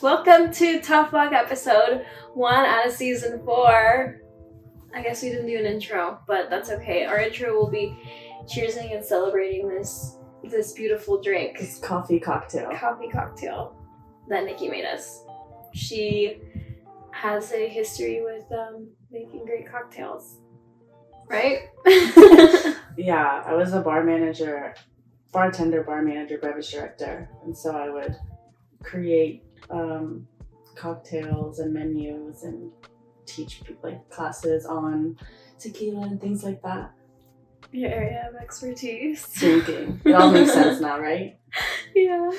Welcome to Tough Luck episode 1 out of season 4. I guess we didn't do an intro, but that's okay. Our intro will be cheersing and celebrating this beautiful drink. This coffee cocktail That Nikki made us. She has a history with making great cocktails, right? Yeah, I was a bartender, beverage director, and so I would create cocktails and menus and teach people like classes on tequila and things like that. Your area of expertise. Drinking. It all makes sense now, right? Yeah.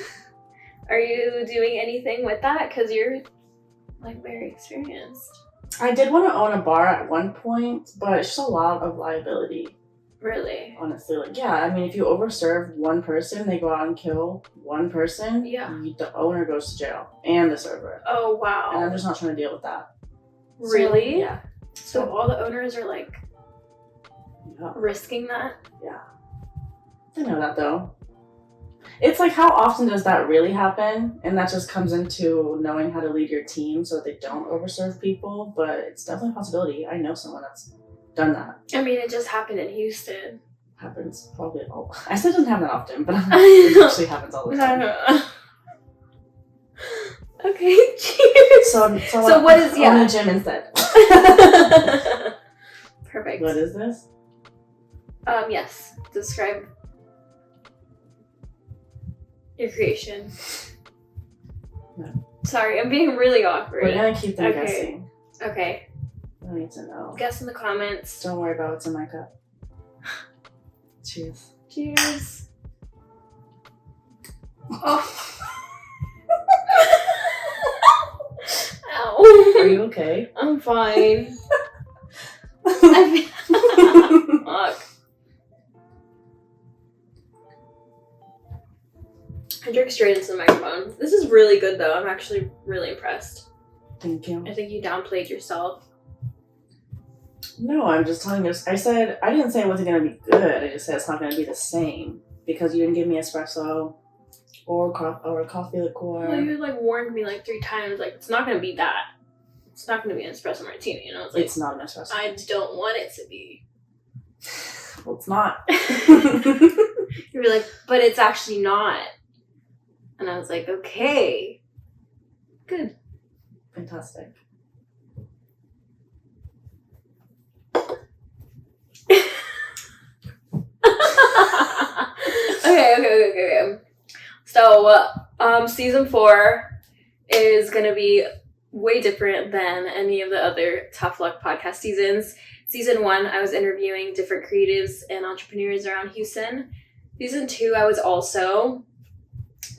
Are you doing anything with that? Because you're like very experienced. I did want to own a bar at one point, but it's just a lot of liability. Really? Honestly, like, yeah, I mean, if you overserve one person, they go out and kill one person, the owner goes to jail, and the server. Oh, wow. And I'm just not trying to deal with that. Really? So, yeah. So all the owners are, like, risking that? Yeah. I know that, though. It's like, how often does that really happen? And that just comes into knowing how to lead your team so that they don't overserve people, but it's definitely a possibility. I know someone that's done that. I mean, it just happened in Houston. Happens probably all. I said it doesn't happen that often, but it actually happens all the time. I don't know. Okay, cheers. So what is on the gym instead? Perfect. What is this? Yes. Describe your creation. No. Sorry, I'm being really awkward. We're gonna keep them guessing. Okay. I need to know. Guess in the comments. Don't worry about what's in my cup. Cheers. Cheers. Oh. Ow. Are you okay? I'm fine. Fuck. I drank straight into the microphone. This is really good though. I'm actually really impressed. Thank you. I think you downplayed yourself. No, I'm just telling you. I didn't say it wasn't going to be good. I just said it's not going to be the same because you didn't give me espresso or coffee liqueur. Well, you like warned me like 3 times. Like, it's not going to be that. It's not going to be an espresso martini. You know, it's like, it's not an espresso. I don't want it to be. Well, it's not. You were like, but it's actually not. And I was like, okay, good, fantastic. Okay. So, season 4 is gonna be way different than any of the other Tough Luck podcast seasons. Season 1, I was interviewing different creatives and entrepreneurs around Houston. Season 2, I was also,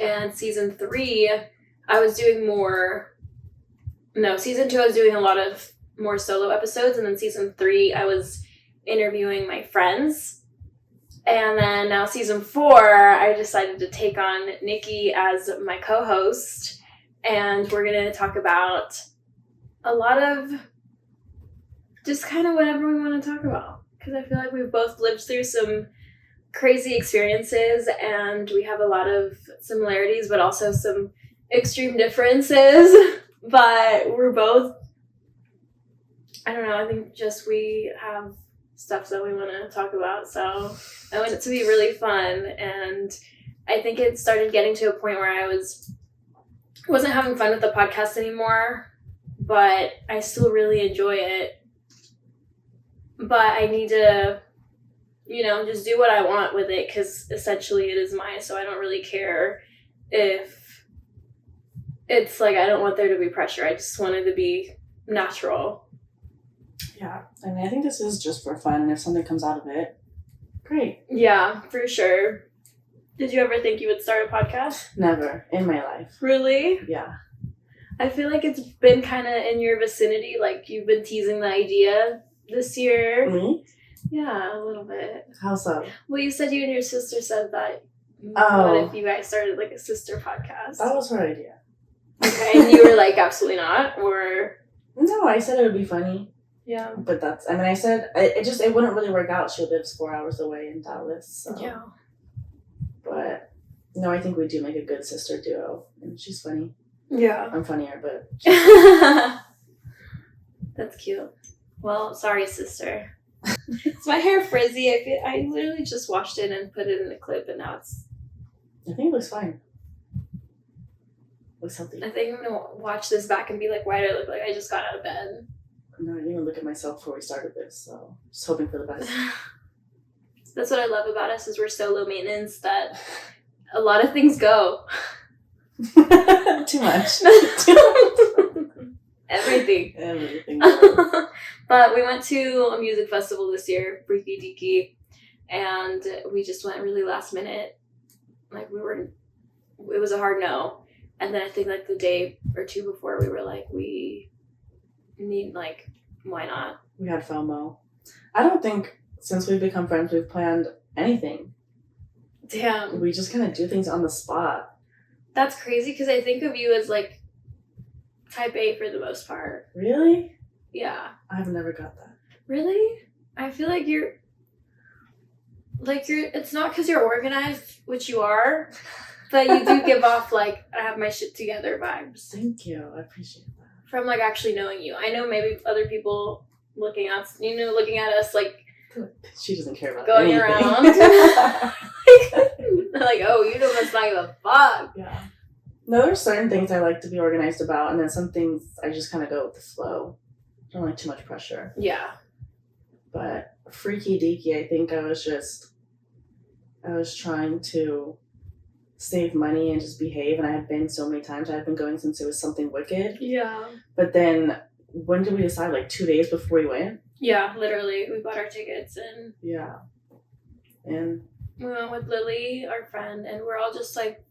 and season 3, I was doing season 2, I was doing a lot of more solo episodes, and then season 3, I was interviewing my friends. And then now season 4, I decided to take on Nikki as my co-host. And we're going to talk about a lot of just kind of whatever we want to talk about. Because I feel like we've both lived through some crazy experiences and we have a lot of similarities, but also some extreme differences. But we're both, I don't know, I think just we have stuff that we want to talk about, so I want it to be really fun. And I think it started getting to a point where I wasn't having fun with the podcast anymore, but I still really enjoy it. But I need to, just do what I want with it, because essentially it is mine, so I don't really care if it's like, I don't want there to be pressure. I just want it to be natural. Yeah, I mean, I think this is just for fun, and if something comes out of it, great. Yeah, for sure. Did you ever think you would start a podcast? Never in my life. Really? Yeah. I feel like it's been kind of in your vicinity, like you've been teasing the idea this year. Me? Yeah, a little bit. How so? Well, you said you and your sister said that. Oh. What if you guys started like a sister podcast? That was her idea. Okay, and you were like, absolutely not, or? No, I said it would be funny. Yeah. But I said, it wouldn't really work out. She lives 4 hours away in Dallas. So. Yeah. But, no, I think we do make a good sister duo. And she's funny. Yeah. I'm funnier, but... That's cute. Well, sorry, sister. Is my hair frizzy? I literally just washed it and put it in the clip, and now it's... I think it looks fine. Looks healthy. I think I'm going to watch this back and be like, why do I look like I just got out of bed? No, I didn't even look at myself before we started this, so just hoping for the best. That's what I love about us, is we're so low maintenance that a lot of things go. Too much. Everything. Everything. But we went to a music festival this year, Freaky Deaky, and we just went really last minute. Like, it was a hard no. And then I think like the day or two before, we were like, we need, like, why not? We had FOMO. I don't think since we've become friends, we've planned anything. Damn. We just kind of do things on the spot. That's crazy, because I think of you as, like, type A for the most part. Really? Yeah. I've never got that. Really? I feel like it's not because you're organized, which you are, but you do give off, like, I have my shit together vibes. Thank you. I appreciate that. From, like, actually knowing you. I know maybe other people looking at us, like, she doesn't care about going anything. around. Like, oh, you must not give a fuck. Yeah. No, there's certain things I like to be organized about, and then some things I just kind of go with the flow. I don't like too much pressure. Yeah. But Freaky Deaky, I think I was trying to save money and just behave, and I had been so many times. I had been going since it was something wicked. Yeah. But then, when did we decide? Like 2 days before we went? Yeah, literally. We bought our tickets, and... Yeah. And... we went with Lily, our friend, and we're all just, like,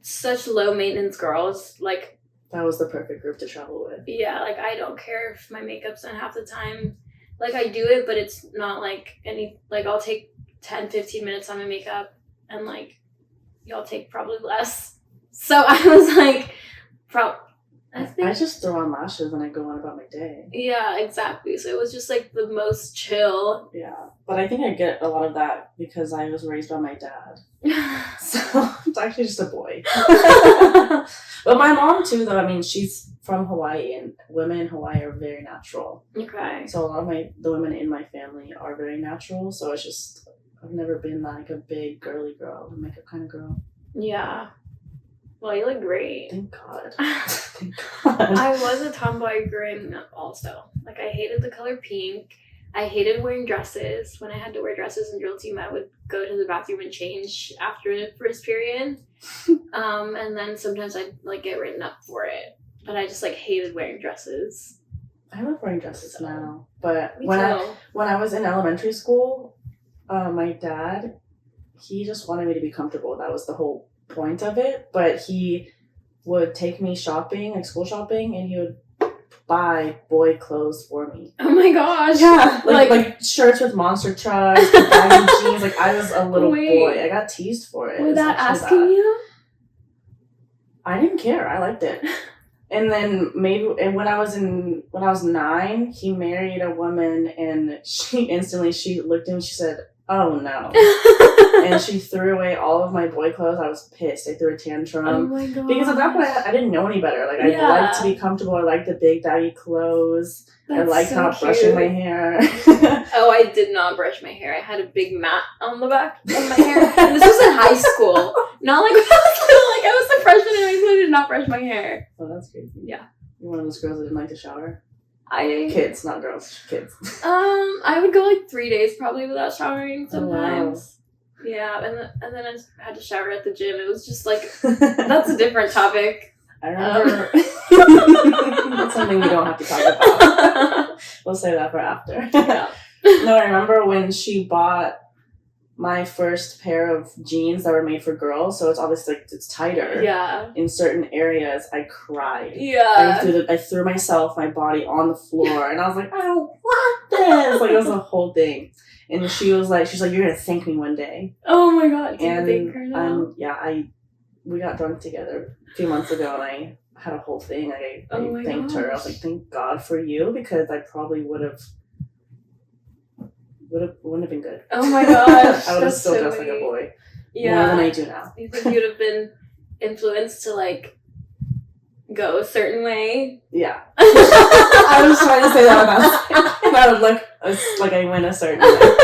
such low-maintenance girls. Like... that was the perfect group to travel with. Yeah, like, I don't care if my makeup's done half the time. Like, I do it, but it's not, like, any... like, I'll take 10, 15 minutes on my makeup, and, like, y'all take probably less. So I was, like... I just throw on lashes and I go on about my day. Yeah, exactly. So it was just, like, the most chill. Yeah. But I think I get a lot of that because I was raised by my dad. So it's actually just a boy. But my mom, too, though, I mean, she's from Hawaii, and women in Hawaii are very natural. Okay. So a lot of the women in my family are very natural. So it's just, I've never been, like, a big girly girl, a makeup kind of girl. Yeah. Well, you look great. Thank God. Thank God. I was a tomboy growing up also. Like, I hated the color pink. I hated wearing dresses. When I had to wear dresses in drill team, I would go to the bathroom and change after the first period. And then sometimes I'd, like, get written up for it. But I just, like, hated wearing dresses. I love wearing dresses now. But Me when too. I was in elementary school, my dad, he just wanted me to be comfortable. That was the whole point of it. But he would take me shopping, like school shopping, and he would buy boy clothes for me. Oh my gosh. Yeah. Like shirts with monster trucks, baggy jeans. Like, I was a little boy. I got teased for it. Without asking you? I didn't care. I liked it. And then when I was 9, he married a woman, and she looked at me, she said, "Oh no." And she threw away all of my boy clothes. I was pissed. I threw a tantrum. Oh my god. Because at that point, I didn't know any better. Like, I liked to be comfortable. I liked the big baggy clothes. I liked so not cute. brushing my hair. Oh, I did not brush my hair. I had a big mat on the back of my hair. And this was in high school. Not like I was a freshman in high school. I did not brush my hair. Oh, that's crazy. Yeah. You're one of those girls that didn't like to shower? Kids, not girls. Kids. I would go like 3 days probably without showering sometimes. Oh, wow. Yeah, and then I just had to shower at the gym. It was just like, that's a different topic. I remember. That's something we don't have to talk about. We'll save that for after. Yeah. No, I remember when she bought my first pair of jeans that were made for girls, so it's obviously, like, it's tighter. Yeah. In certain areas, I cried. Yeah. I threw myself, my body on the floor, and I was like, I don't want this. Like, it was the whole thing. And she's like, you're gonna thank me one day. Oh my god. Do you And think her now? we got drunk together a few months ago, and I had a whole thing. I thanked her. I was like, thank God for you, because I probably wouldn't have been good. Oh my gosh. I would have that's still so dressed like a boy. Yeah. More than I do now. You think you would have been influenced to, like, go a certain way. Yeah. I was trying to say that and I would look like I went a certain way.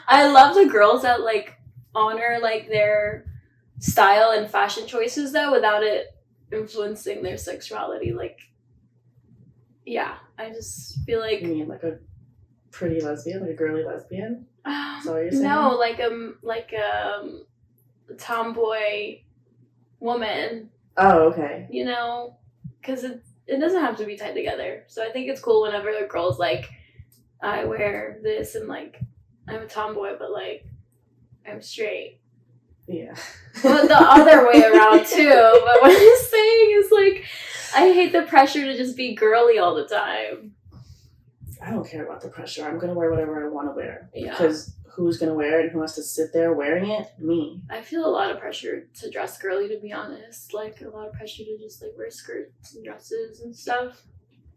I love the girls that, like, honor, like, their style and fashion choices, though, without it influencing their sexuality. Like, yeah, I just feel like... You mean like a pretty lesbian? Like a girly lesbian? Is that what you're saying? No, like a tomboy woman. Oh, okay. You know? Because it doesn't have to be tied together. So I think it's cool whenever a girl's like, I wear this and, like, I'm a tomboy, but, like, I'm straight. Yeah. Well, the other way around, too. But what I'm saying is, like, I hate the pressure to just be girly all the time. I don't care about the pressure. I'm going to wear whatever I want to wear. Yeah. Because who's going to wear it and who has to sit there wearing it? Me. I feel a lot of pressure to dress girly, to be honest. Like, a lot of pressure to just, like, wear skirts and dresses and stuff.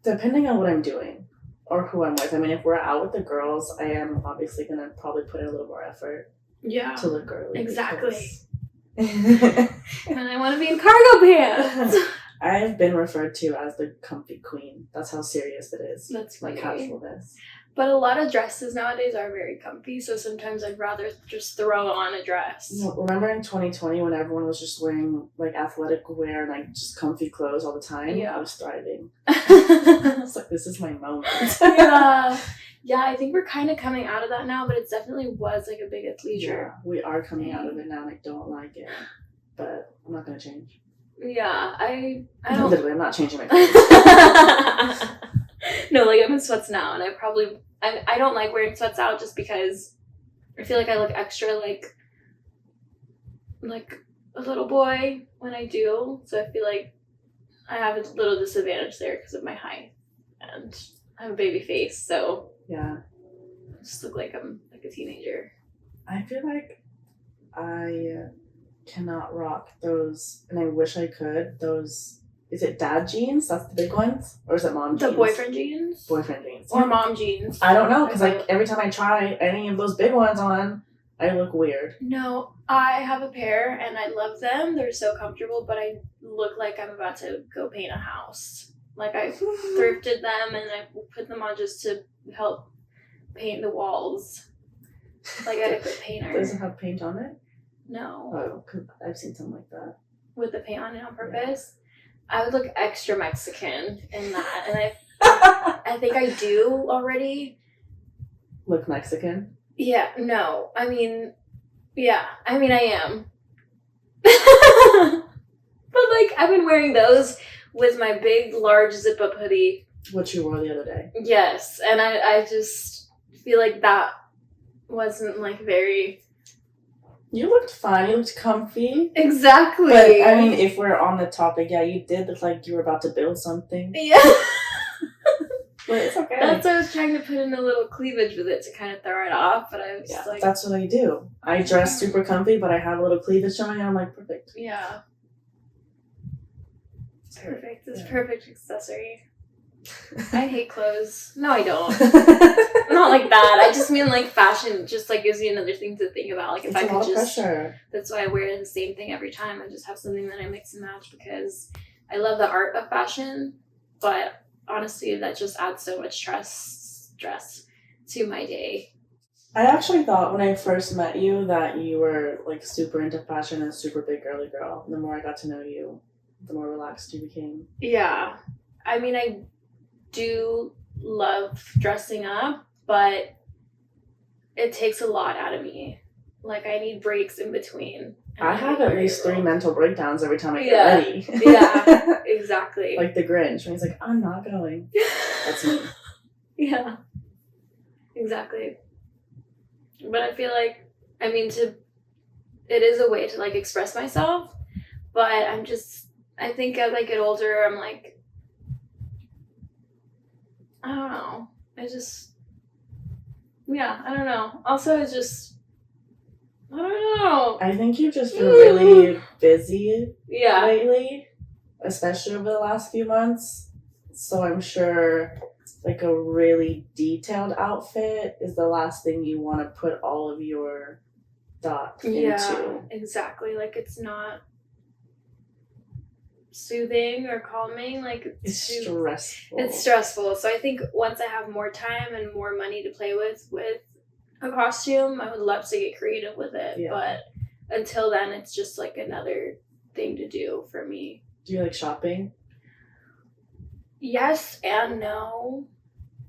Depending on what I'm doing or who I'm with. I mean, if we're out with the girls, I am obviously going to probably put in a little more effort. Yeah. To look girly. Exactly. And I want to be in cargo pants. I've been referred to as the comfy queen. That's how serious it is. That's like funny. casualness. But a lot of dresses nowadays are very comfy, so sometimes I'd rather just throw on a dress. Remember in 2020 when everyone was just wearing like athletic wear and like just comfy clothes all the time? Yeah. I was thriving. I was like, this is my moment. Yeah, I think we're kind of coming out of that now, but it definitely was like a big athleisure. Yeah, we are coming out of it now and I don't like it. But I'm not going to change. Yeah, I don't... Literally, I'm not changing my clothes. No, like I'm in sweats now, and I don't like wearing sweats out just because I feel like I look extra like a little boy when I do. So I feel like I have a little disadvantage there because of my height, and I have a baby face, so yeah, I just look like I'm like a teenager. I feel like I cannot rock those, and I wish I could. Those, is it dad jeans? That's the big ones, or is it mom jeans? The boyfriend jeans. Boyfriend jeans. Or mom jeans. I don't know, because like every time I try any of those big ones on, I look weird. No, I have a pair and I love them. They're so comfortable, but I look like I'm about to go paint a house. Like I thrifted them and I put them on just to help paint the walls. Like I put paint on it. Does it have paint on it? No. Oh, cause I've seen something like that. With the paint on it on purpose? Yeah. I would look extra Mexican in that, and I think I do already. Look Mexican? Yeah, no. I mean, I am. But, like, I've been wearing those with my big, large zip-up hoodie. What you wore the other day. Yes, and I just feel like that wasn't, like, very... You looked fine. You looked comfy. Exactly. But, I mean, if we're on the topic, yeah, you did look like you were about to build something. Yeah. But it's okay. That's why I was trying to put in a little cleavage with it to kind of throw it off, but I was just like... That's what I do. I dress super comfy, but I have a little cleavage showing, and I'm like, perfect. Yeah. It's perfect. It's a perfect accessory. I hate clothes. No, I don't. Not like that. I just mean like fashion just like gives you another thing to think about. Like if I could just... Pressure. That's why I wear the same thing every time. I just have something that I mix and match because I love the art of fashion, but honestly, that just adds so much stress to my day. I actually thought when I first met you that you were like super into fashion and super big girly girl. And the more I got to know you, the more relaxed you became. Yeah. I mean, I do love dressing up, but it takes a lot out of me. Like, I need breaks in between. I have at least 3 mental breakdowns every time I get ready. Yeah, exactly. Like the Grinch, when he's like, I'm not going. That's me. Yeah, exactly. But I feel like, I mean, it is a way to, like, express myself, but I think as I get older, I'm like, I don't know. I don't know. Also, it's just, I don't know. I think you've just been really busy lately, especially over the last few months. So I'm sure like a really detailed outfit is the last thing you want to put all of your thought into. Yeah, exactly. Like it's not soothing or calming. Like it's stressful. It's stressful. So I think once I have more time and more money to play with a costume, I would love to get creative with it. Yeah. But until then, it's just like another thing to do for me. Do you like shopping? Yes and no.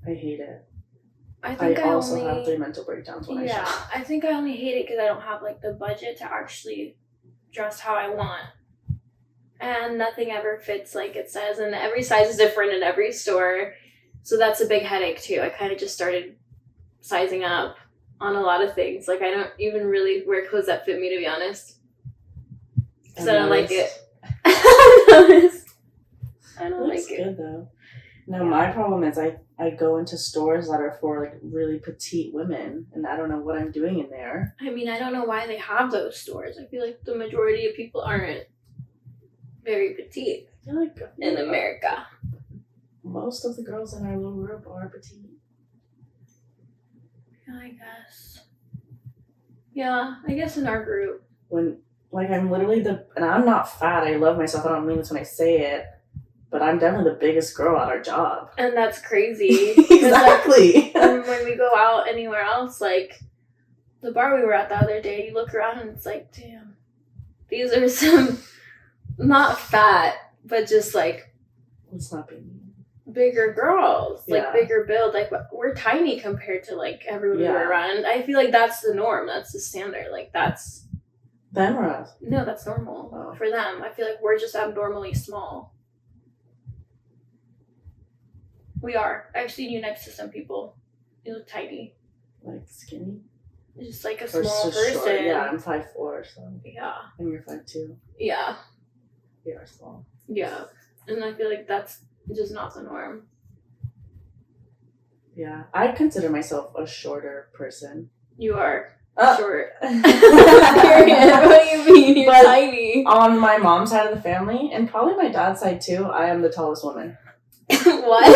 I hate it. I also have 3 mental breakdowns when I shop. Yeah, I think I only hate it because I don't have like the budget to actually dress how I want. And nothing ever fits like it says, and every size is different in every store. So that's a big headache too. I kind of just started sizing up on a lot of things. Like I don't even really wear clothes that fit me, to be honest. Because I don't like it. I don't like it. Good though. No, my problem is I go into stores that are for like really petite women, and I don't know what I'm doing in there. I mean, I don't know why they have those stores. I feel like the majority of people aren't very petite in America. Most of the girls in our little group are petite. Yeah, I guess. Yeah, I guess in our group. When, like, I'm literally and I'm not fat, I love myself, I don't mean this when I say it, but I'm definitely the biggest girl at our job. And that's crazy. Exactly. Like, when we go out anywhere else, like, the bar we were at the other day, you look around and it's like, damn, these are some... Not fat, but just like it's not big. Bigger girls, like bigger build. Like we're tiny compared to like everyone we're around. I feel like that's the norm. That's the standard. Like that's them or us? No, that's normal for them. I feel like we're just abnormally small. We are. I've seen you next to some people. You look tiny. Like skinny. Just like a small person. Short. Yeah, I'm 5'4", so yeah. And you're 5'2". Yeah. We are small. Yeah. And I feel like that's just not the norm. Yeah. I consider myself a shorter person. You are short. Period. What do you mean? You're tiny. On my mom's side of the family, and probably my dad's side too, I am the tallest woman. What?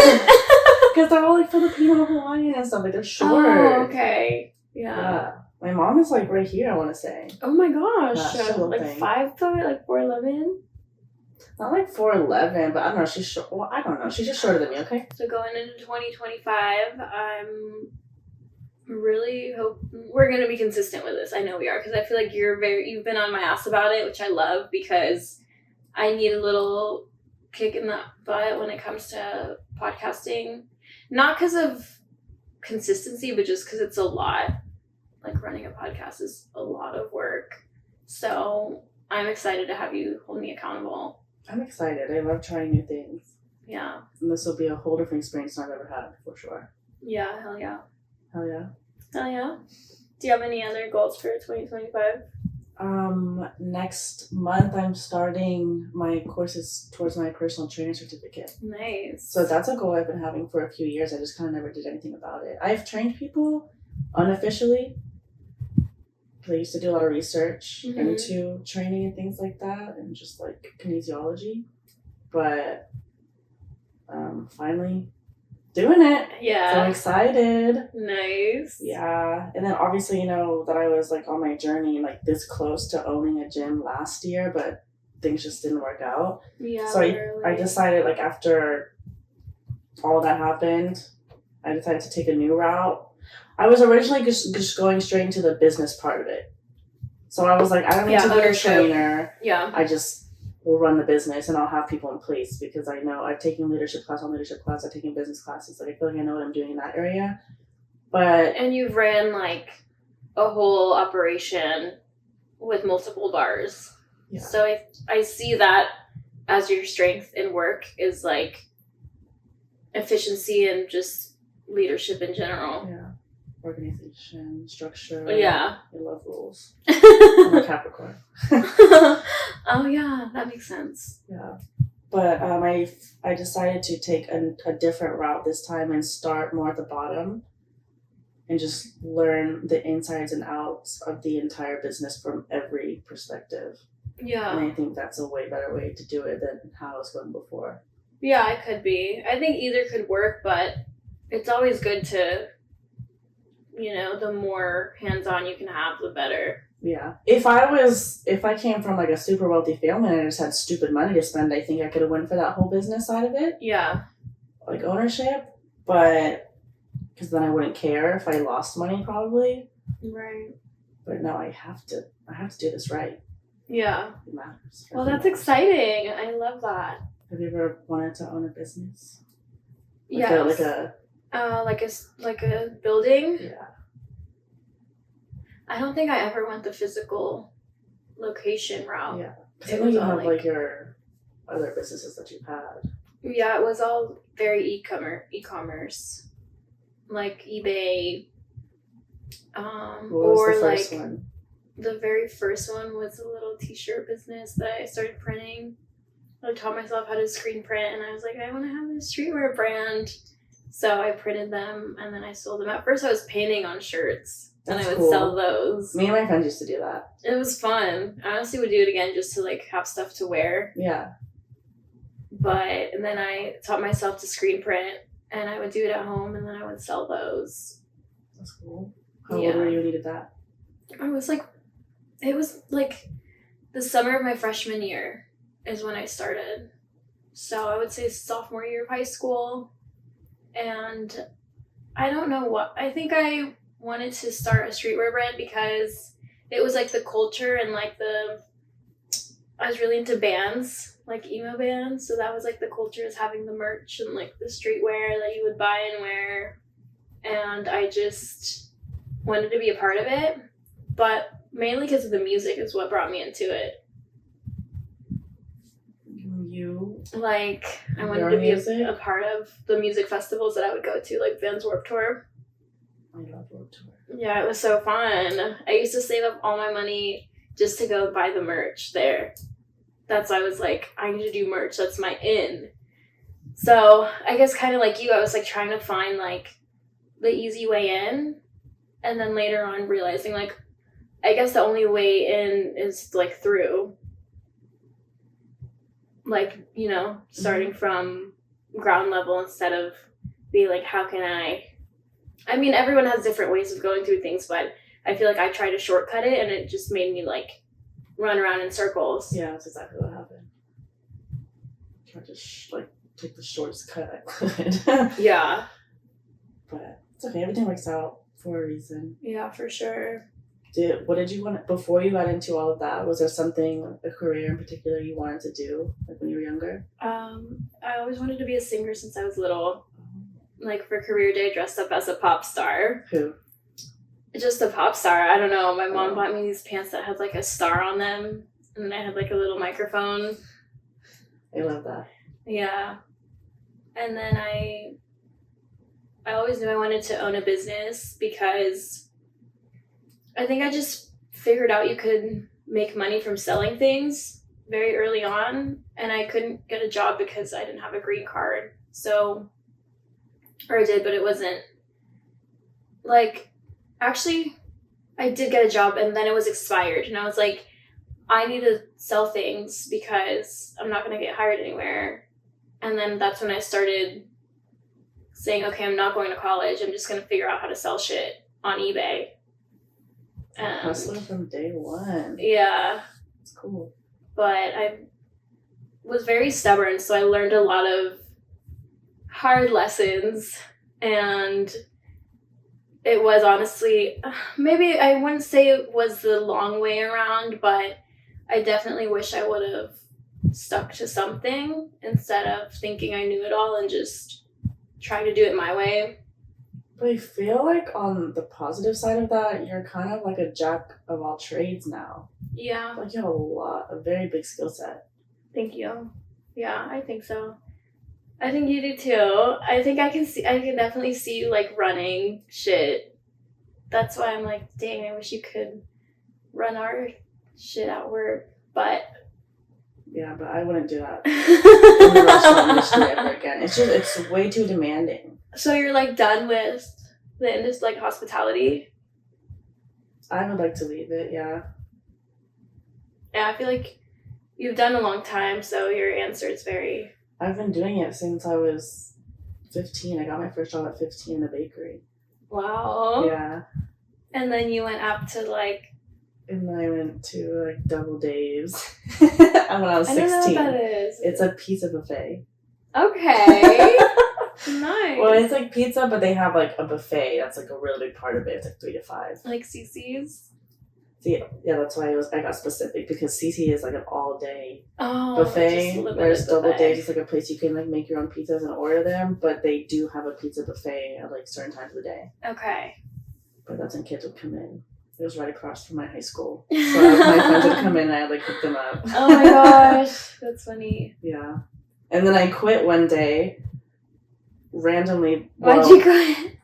Because they're all like Filipino, Hawaiian and stuff. Like they're short. Oh, okay. Yeah. My mom is like right here, I want to say. Oh my gosh. Like 5', like 4'11"? Not like 4'11", but I don't know. She's short. Well, I don't know. She's just shorter than me, okay? So going into 2025, I'm really hope we're going to be consistent with this. I know we are, because I feel like you've been on my ass about it, which I love, because I need a little kick in the butt when it comes to podcasting. Not because of consistency, but just because it's a lot. Like running a podcast is a lot of work. So I'm excited to have you hold me accountable. I'm excited. I love trying new things. Yeah. And this will be a whole different experience I've ever had, for sure. Yeah, hell yeah. Hell yeah. Hell yeah. Do you have any other goals for 2025? Next month I'm starting my courses towards my personal trainer certificate. Nice. So that's a goal I've been having for a few years. I just kind of never did anything about it. I've trained people unofficially. I used to do a lot of research into training and things like that, and just like kinesiology. But finally doing it. Yeah. So I'm excited. Nice. Yeah. And then obviously, you know, that I was like on my journey, like this close to owning a gym last year, but things just didn't work out. Yeah. So I decided, like, after all that happened, I decided to take a new route. I was originally just going straight into the business part of it. So I was like, I don't need to be a trainer. Yeah. I just will run the business and I'll have people in place, because I know I've taken leadership class on leadership class. I've taken business classes. Like, I feel like I know what I'm doing in that area. And you've ran like a whole operation with multiple bars. Yeah. So I see that as your strength in work is like efficiency and just leadership in general. Yeah. Organization, structure. Yeah. I love rules. I'm a Capricorn. Oh yeah, that makes sense. Yeah. But I decided to take a different route this time and start more at the bottom and just learn the insides and outs of the entire business from every perspective. Yeah. And I think that's a way better way to do it than how I was going before. Yeah, it could be. I think either could work, but it's always good to, you know, the more hands-on you can have, the better. Yeah. If I came from like a super wealthy family and I just had stupid money to spend, I think I could have went for that whole business side of it. Yeah. Like ownership. But, because then I wouldn't care if I lost money probably. Right. But no, I have to do this right. Yeah. It matters. Well, that's exciting. I love that. Have you ever wanted to own a business? Yeah. Like a building? Yeah. I don't think I ever went the physical location route. Yeah. Because I know you have like your other businesses that you've had. Yeah, it was all very e-commerce. Like eBay. What was the first one? The very first one was a little t-shirt business that I started printing. I taught myself how to screen print, and I was like, I want to have a streetwear brand. So I printed them, and then I sold them. At first, I was painting on shirts, and I would sell those. Me and my friends used to do that. It was fun. I honestly would do it again just to like have stuff to wear. Yeah. And then I taught myself to screen print, and I would do it at home, and then I would sell those. That's cool. How old were you when you did that? It was like the summer of my freshman year is when I started. So I would say sophomore year of high school. And I don't know what, I think I wanted to start a streetwear brand because it was like the culture and like I was really into bands, like emo bands. So that was like the culture, is having the merch and like the streetwear that you would buy and wear. And I just wanted to be a part of it. But mainly because of the music is what brought me into it. I wanted to be a part of the music festivals that I would go to, like Vans Warped Tour. I love Warped Tour. Yeah, it was so fun. I used to save up all my money just to go buy the merch there. That's why I was like, I need to do merch. That's my in. So I guess kind of like you, I was like trying to find like the easy way in. And then later on realizing like, I guess the only way in is like through. Like, starting from ground level instead of being like, how can I mean, everyone has different ways of going through things, but I feel like I tried to shortcut it and it just made me like run around in circles. Yeah, that's exactly what happened. I tried to take the shortest cut I could. Yeah. But it's okay. Everything works out for a reason. Yeah, for sure. What did you want before you got into all of that? Was there something, a career in particular you wanted to do, like when you were younger? I always wanted to be a singer since I was little. Like for career day, dressed up as a pop star. Who? Just a pop star. I don't know. My mom bought me these pants that had like a star on them, and then I had like a little microphone. I love that. Yeah. And then I always knew I wanted to own a business because I think I just figured out you could make money from selling things very early on, and I couldn't get a job because I didn't have a green card. Or I did, but it wasn't like, actually, I did get a job and then it was expired. And I was like, I need to sell things because I'm not going to get hired anywhere. And then that's when I started saying, okay, I'm not going to college. I'm just going to figure out how to sell shit on eBay. Hustling from day one. Yeah. It's cool. But I was very stubborn, so I learned a lot of hard lessons, and it was honestly, maybe I wouldn't say it was the long way around, but I definitely wish I would have stuck to something instead of thinking I knew it all and just trying to do it my way. But I feel like on the positive side of that, you're kind of like a jack of all trades now. Yeah. Like you have a very big skill set. Thank you. Yeah, I think so. I think you do too. I think I can definitely see you like running shit. That's why I'm like, dang, I wish you could run our shit at work. But yeah, but I wouldn't do that in the restaurant industry ever again. It's way too demanding. So you're like done with the industry, like hospitality? I would like to leave it, yeah. Yeah, I feel like you've done a long time, so your answer is very... I've been doing it since I was 15. I got my first job at 15 in a bakery. Wow. Yeah. And then you went up to like... And then I went to like Double Dave's when I was 16. I don't know what that is. It's a pizza buffet. Okay. Nice. Well, it's like pizza, but they have like a buffet. That's like a really big part of it. It's like 3 to 5. Like CC's? Yeah, that's why I got specific, because CC is like an all day buffet. buffet. Whereas Double Dave's is like a place you can like make your own pizzas and order them, but they do have a pizza buffet at like certain times of the day. Okay. But that's when kids would come in. It was right across from my high school, so my friends would come in and I'd like hook them up. Oh my gosh, that's funny. Yeah, and then I quit one day. Randomly. Why'd you quit?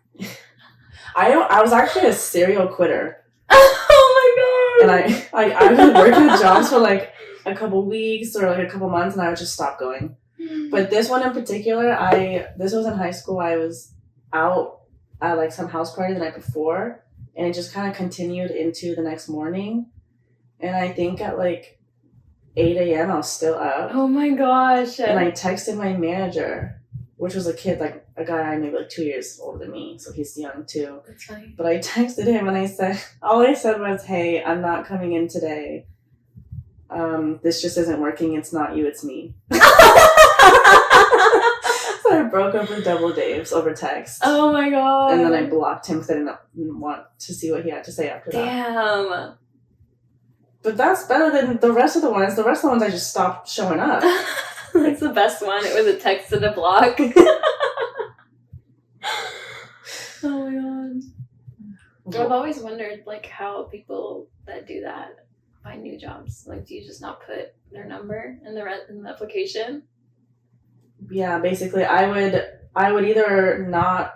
I was actually a serial quitter. Oh my god! And I would work at jobs for like a couple weeks or like a couple months, and I would just stop going. But this one in particular, this was in high school. I was out at like some house party the night before, and it just kind of continued into the next morning. And I think at like 8 a.m. I was still up. Oh my gosh! And I texted my manager, which was a kid, like a guy maybe like 2 years older than me, so he's young too. That's funny. But I texted him and all I said was, "Hey, I'm not coming in today. This just isn't working. It's not you, it's me." So I broke up with Double Dave's over text. Oh my god! And then I blocked him because I didn't want to see what he had to say after that. Damn. But that's better than the rest of the ones. The rest of the ones I just stopped showing up. That's the best one. It was a text and a block. Oh my god. I've always wondered like how people that do that find new jobs. Like, do you just not put their number in the application? Yeah, basically I would either not.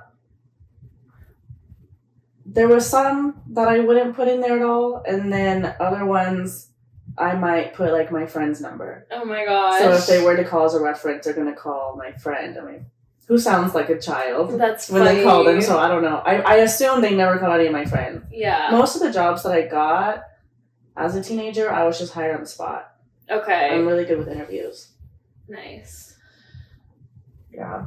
There were some that I wouldn't put in there at all, and then other ones I might put like my friend's number. Oh my gosh. So if they were to call as a reference, they're gonna call my friend. I mean, who sounds like a child. That's when funny. They call them, so I don't know. I assume they never called any of my friends. Yeah. Most of the jobs that I got as a teenager, I was just hired on the spot. Okay. I'm really good with interviews. Nice. Yeah.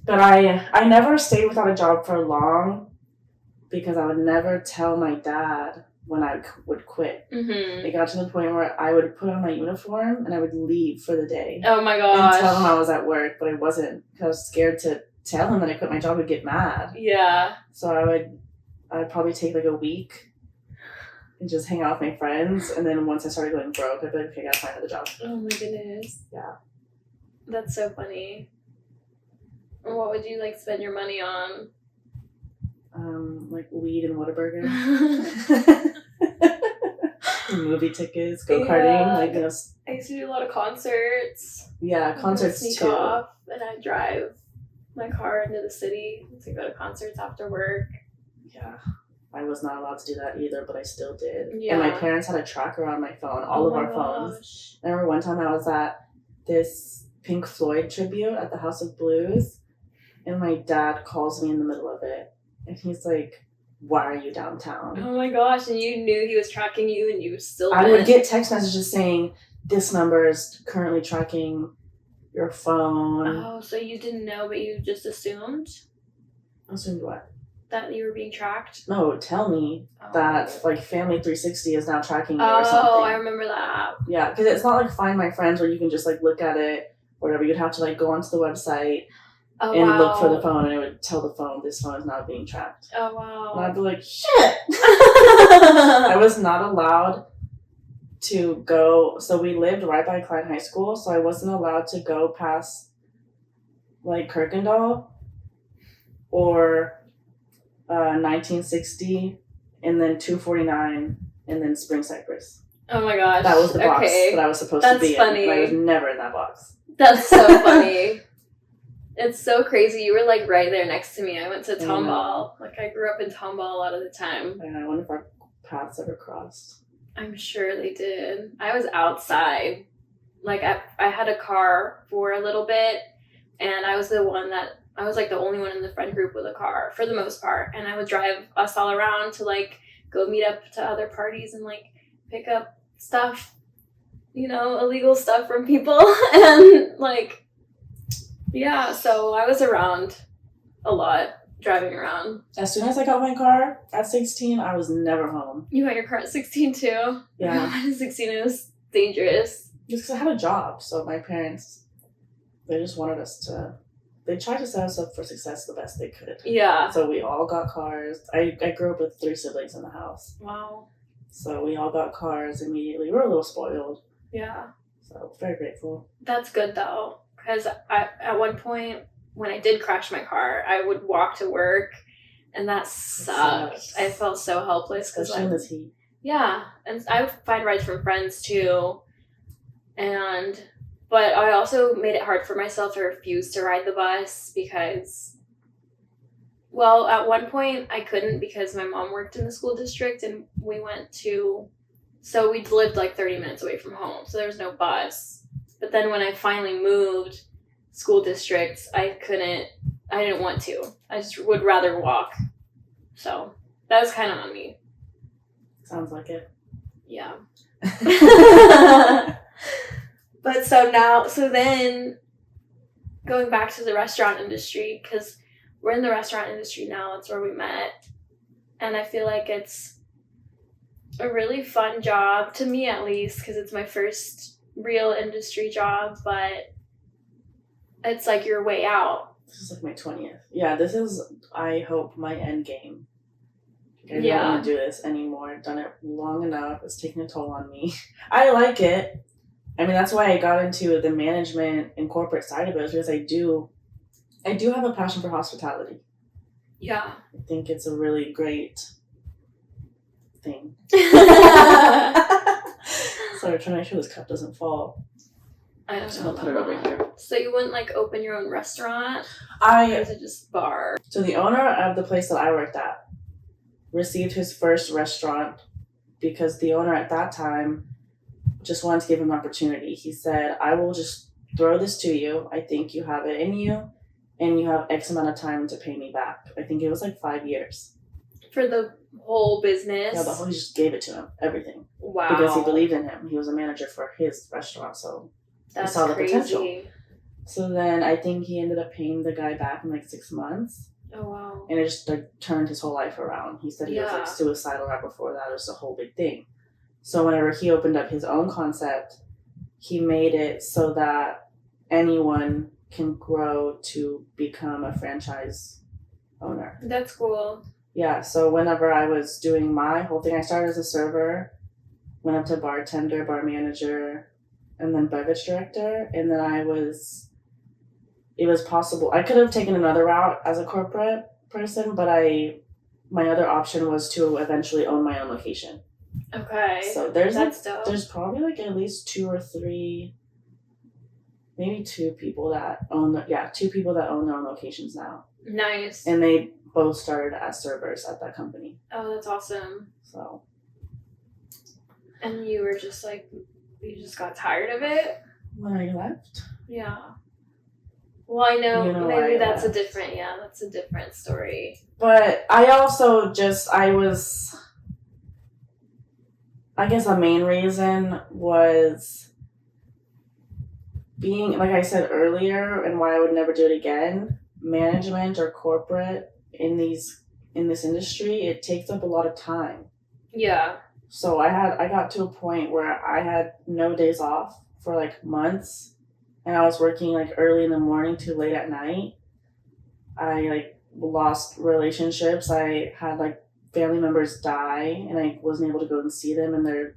But I never stayed without a job for long because I would never tell my dad when I would quit. Mm-hmm. It got to the point where I would put on my uniform and I would leave for the day. Oh my gosh. And tell him I was at work, but I wasn't, because I was scared to tell him that I quit my job. He'd get mad. Yeah. So I'd probably take like a week and just hang out with my friends, and then once I started going broke, I'd be like, okay, I gotta find another job. Oh my goodness. Yeah. That's so funny. What would you like spend your money on? Like weed and Whataburger. Movie tickets, go-karting, Yeah. like, you know. I used to do a lot of concerts. Yeah, concerts sneak too. off, and I'd drive my car into the city to go to concerts after work. Yeah. I was not allowed to do that either, but I still did. Yeah. And my parents had a tracker on my phone, all of our phones. I remember one time I was at this Pink Floyd tribute at the House of Blues, and my dad calls me in the middle of it, and he's like, "Why are you downtown?" Oh my gosh, and you knew he was tracking you, and you still I went. would get text messages saying, "This number is currently tracking your phone." Oh, so you didn't know, but you just assumed Assumed what? that you were being tracked? No, tell me that like Family 360 is now tracking you Oh, or something. I remember that. Yeah, because it's not like Find My Friends where you can just like look at it or whatever. You'd have to like go onto the website and look for the phone, and it would tell the phone this phone is now being tracked. Oh wow. And I'd be like, shit. I was not allowed to go. So we lived right by Klein High School, so I wasn't allowed to go past like Kirkendall or 1960, and then 249, and then Spring Cypress. Oh my gosh. That was the box Okay. that I was supposed to be funny. in. And I was never in that box. That's so funny. It's so crazy. You were like right there next to me. I went to Tomball. Like I grew up in Tomball a lot of the time. And I wonder if our paths ever crossed. I'm sure they did. I was outside. Like I had a car for a little bit, and I was like the only one in the friend group with a car for the most part, and I would drive us all around to like go meet up to other parties and like pick up stuff, you know, illegal stuff from people. And like, yeah, so I was around a lot. driving around. As soon as I got my car at 16, I was never home. You got your car at 16 too? Yeah. At 16 it was dangerous. Just because I had a job, so my parents, they just wanted us to, they tried to set us up for success the best they could. Yeah. So we all got cars. I grew up with 3 siblings in the house. Wow. So we all got cars immediately. We were a little spoiled. Yeah. So very grateful. That's good though, because at one point when I did crash my car, I would walk to work, and that sucked. I felt so helpless because especially in this heat. Yeah, and I would find rides from friends too, but I also made it hard for myself to refuse to ride the bus because, well, at one point I couldn't because my mom worked in the school district, and we lived like 30 minutes away from home, so there was no bus. But then when I finally moved school districts, I didn't want to. I just would rather walk. So that was kind of on me. Sounds like it. Yeah. But so then going back to the restaurant industry, because we're in the restaurant industry now, that's where we met. And I feel like it's a really fun job, to me at least, because it's my first real industry job, but it's like your way out. This is like my 20th. Yeah, this is, I hope, my end game. I don't want to do this anymore. I've done it long enough. It's taking a toll on me. I like it. I mean, that's why I got into the management and corporate side of it, because I do have a passion for hospitality. Yeah. I think it's a really great thing. Sorry, I'm trying to make sure this cup doesn't fall. I don't know. I'll put it over here. So you wouldn't like open your own restaurant? Or is it just bar? So the owner of the place that I worked at received his first restaurant because the owner at that time just wanted to give him an opportunity. He said, I will just throw this to you. I think you have it in you, and you have X amount of time to pay me back. I think it was like 5 years. For the whole business? Yeah, he just gave it to him, everything. Wow. Because he believed in him. He was a manager for his restaurant, so that's he saw the crazy. potential. So then I think he ended up paying the guy back in like 6 months. Oh, wow. And it just like turned his whole life around. He said he was like suicidal right before that. It was a whole big thing. So whenever he opened up his own concept, he made it so that anyone can grow to become a franchise owner. That's cool. Yeah, so whenever I was doing my whole thing, I started as a server, went up to bartender, bar manager, and then beverage director. And then it was possible. I could have taken another route as a corporate person, but my other option was to eventually own my own location. Okay. So there's probably like at least 2 or 3, maybe 2 people that own their own locations now. Nice. And they both started as servers at that company. Oh, that's awesome. So. And you were just like, you just got tired of it? When I left? Yeah. Well, I know maybe that's a different story. But I also I guess the main reason was being, like I said earlier, and why I would never do it again, management or corporate in this industry, it takes up a lot of time. Yeah. So I got to a point where I had no days off for like months, and I was working like early in the morning to late at night. I like lost relationships. I had like family members die, and I wasn't able to go and see them in their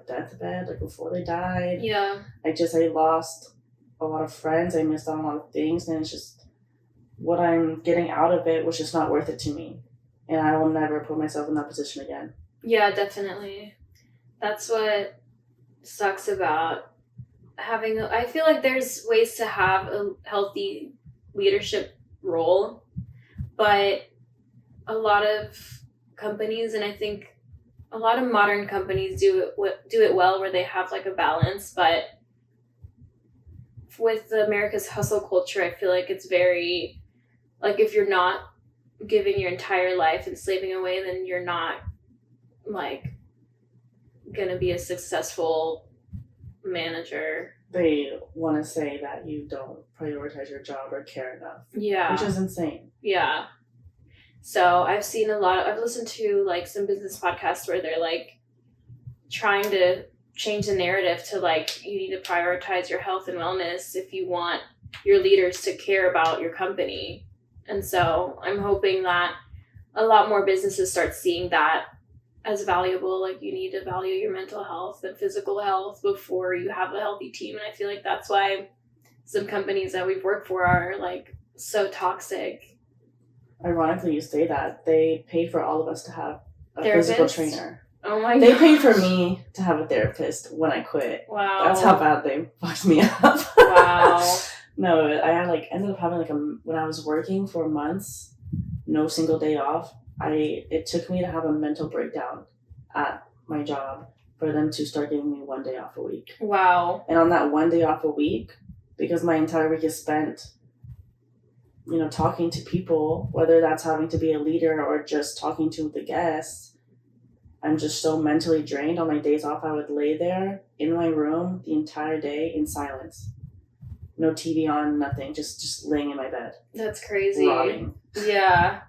deathbed, like before they died. Yeah. I lost a lot of friends. I missed out on a lot of things, and it's just what I'm getting out of it was just not worth it to me, and I will never put myself in that position again. Yeah, definitely. That's what sucks about having. I feel like there's ways to have a healthy leadership role, but a lot of companies, and I think a lot of modern companies do it well, where they have like a balance. But with America's hustle culture, I feel like it's very, like, if you're not giving your entire life and slaving away, then you're not like gonna be a successful manager they want to say that you don't prioritize your job or care enough. Yeah. Which is insane. Yeah. So I've listened to like some business podcasts where they're like trying to change the narrative to like, you need to prioritize your health and wellness if you want your leaders to care about your company. And so I'm hoping that a lot more businesses start seeing that as valuable. Like, you need to value your mental health and physical health before you have a healthy team. And I feel like that's why some companies that we've worked for are like so toxic. Ironically, you say that. They paid for all of us to have a Therapist? physical trainer. Oh my god. They paid for me to have a therapist when I quit. Wow. That's how bad they fucked me up. Wow. No, I had ended up having when I was working for months, no single day off. It took me to have a mental breakdown at my job for them to start giving me 1 day off a week. Wow. And on that 1 day off a week, because my entire week is spent, talking to people, whether that's having to be a leader or just talking to the guests, I'm just so mentally drained. On my days off, I would lay there in my room the entire day in silence. No TV on, nothing. Just laying in my bed. That's crazy. Rotting. Yeah.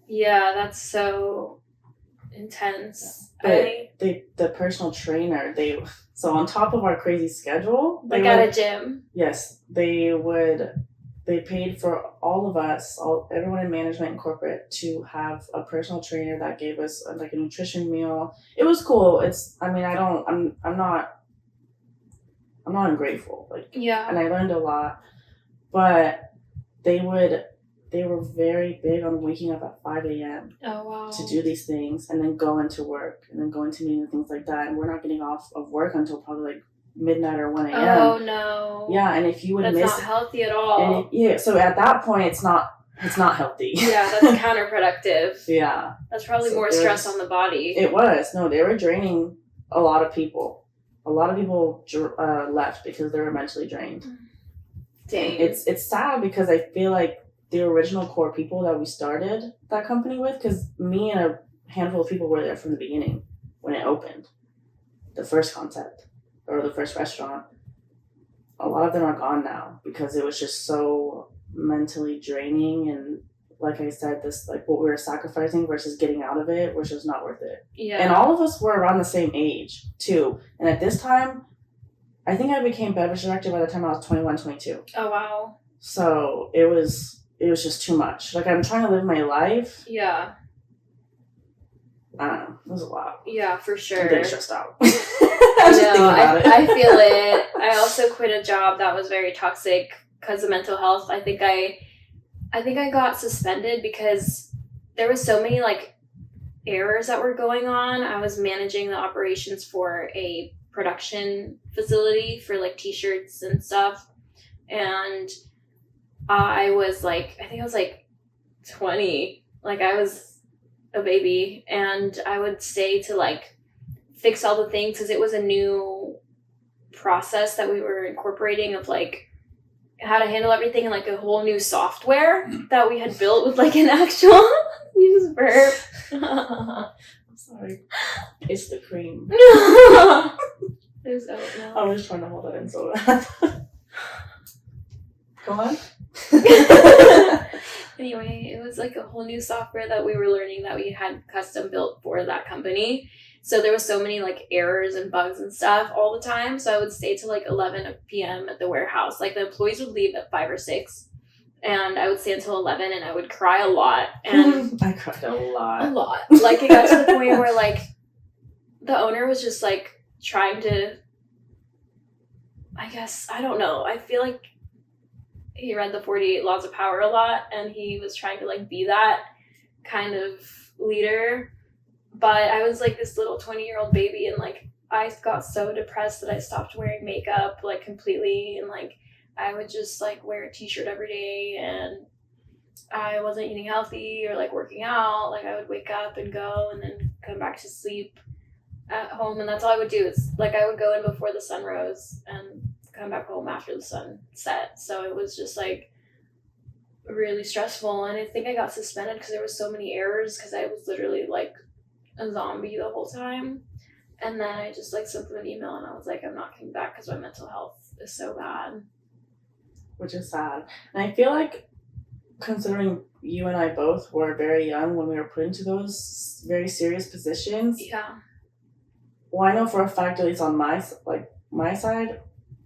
Yeah, that's so intense. But the personal trainer, so on top of our crazy schedule, like at a gym. Yes, they paid for all of us, everyone in management and corporate, to have a personal trainer that gave us like a nutrition meal. It was cool. I'm not ungrateful. Yeah. And I learned a lot, but they were very big on waking up at 5 a.m. Oh, wow. to do these things and then go into work and then go into meetings and things like that. And we're not getting off of work until probably like midnight or 1 a.m. Oh, no. Yeah, and if you would that's miss... That's not healthy at all. So at that point, it's not healthy. Yeah, that's counterproductive. Yeah. That's probably more stress on the body. It was. No, they were draining a lot of people. A lot of people left because they were mentally drained. Dang. It's sad because I feel like the original core people that we started that company with, because me and a handful of people were there from the beginning when it opened, the first concept or the first restaurant. A lot of them are gone now because it was just so mentally draining, and like I said, this like what we were sacrificing versus getting out of it was just not worth it. Yeah. And all of us were around the same age too. And at this time, I think I became beverage director by the time I was 21, 22. Oh, wow. So it was just too much. Like, I'm trying to live my life. Yeah. I don't know. It was a lot. Yeah, for sure. I'm getting stressed out. I'm just thinking about it. I feel it. I also quit a job that was very toxic because of mental health. I think I got suspended because there was so many like errors that were going on. I was managing the operations for a production facility for like t-shirts and stuff, and I was like, I think I was like 20, like I was a baby, and I would stay to like fix all the things because it was a new process that we were incorporating of like how to handle everything in like a whole new software that we had built with like an actual you just burp. I'm sorry. It's the cream. There's oatmeal. I was trying to hold that in so bad. Go on. Anyway, it was like a whole new software that we were learning that we had custom built for that company. So there was so many like errors and bugs and stuff all the time. So I would stay till like 11 p.m. at the warehouse. Like the employees would leave at 5 or 6, and I would stay until 11, and I would cry a lot. And I cried a lot. A lot. Like it got to the point where like the owner was just like trying to, I guess, I don't know. I feel like he read the 48 Laws of Power a lot, and he was trying to like be that kind of leader. But I was like this little 20-year-old baby, and like I got so depressed that I stopped wearing makeup like completely, and like I would just like wear a t-shirt every day, and I wasn't eating healthy or like working out. Like I would wake up and go and then come back to sleep at home, and that's all I would do. It's like I would go in before the sun rose and come back home after the sun set. So it was just like really stressful, and I think I got suspended because there was so many errors because I was literally like a zombie the whole time. And then I just like sent them an email, and I was like, I'm not coming back because my mental health is so bad. Which is sad. And I feel like, considering you and I both were very young when we were put into those very serious positions. Yeah. Well, I know for a fact, at least on my side,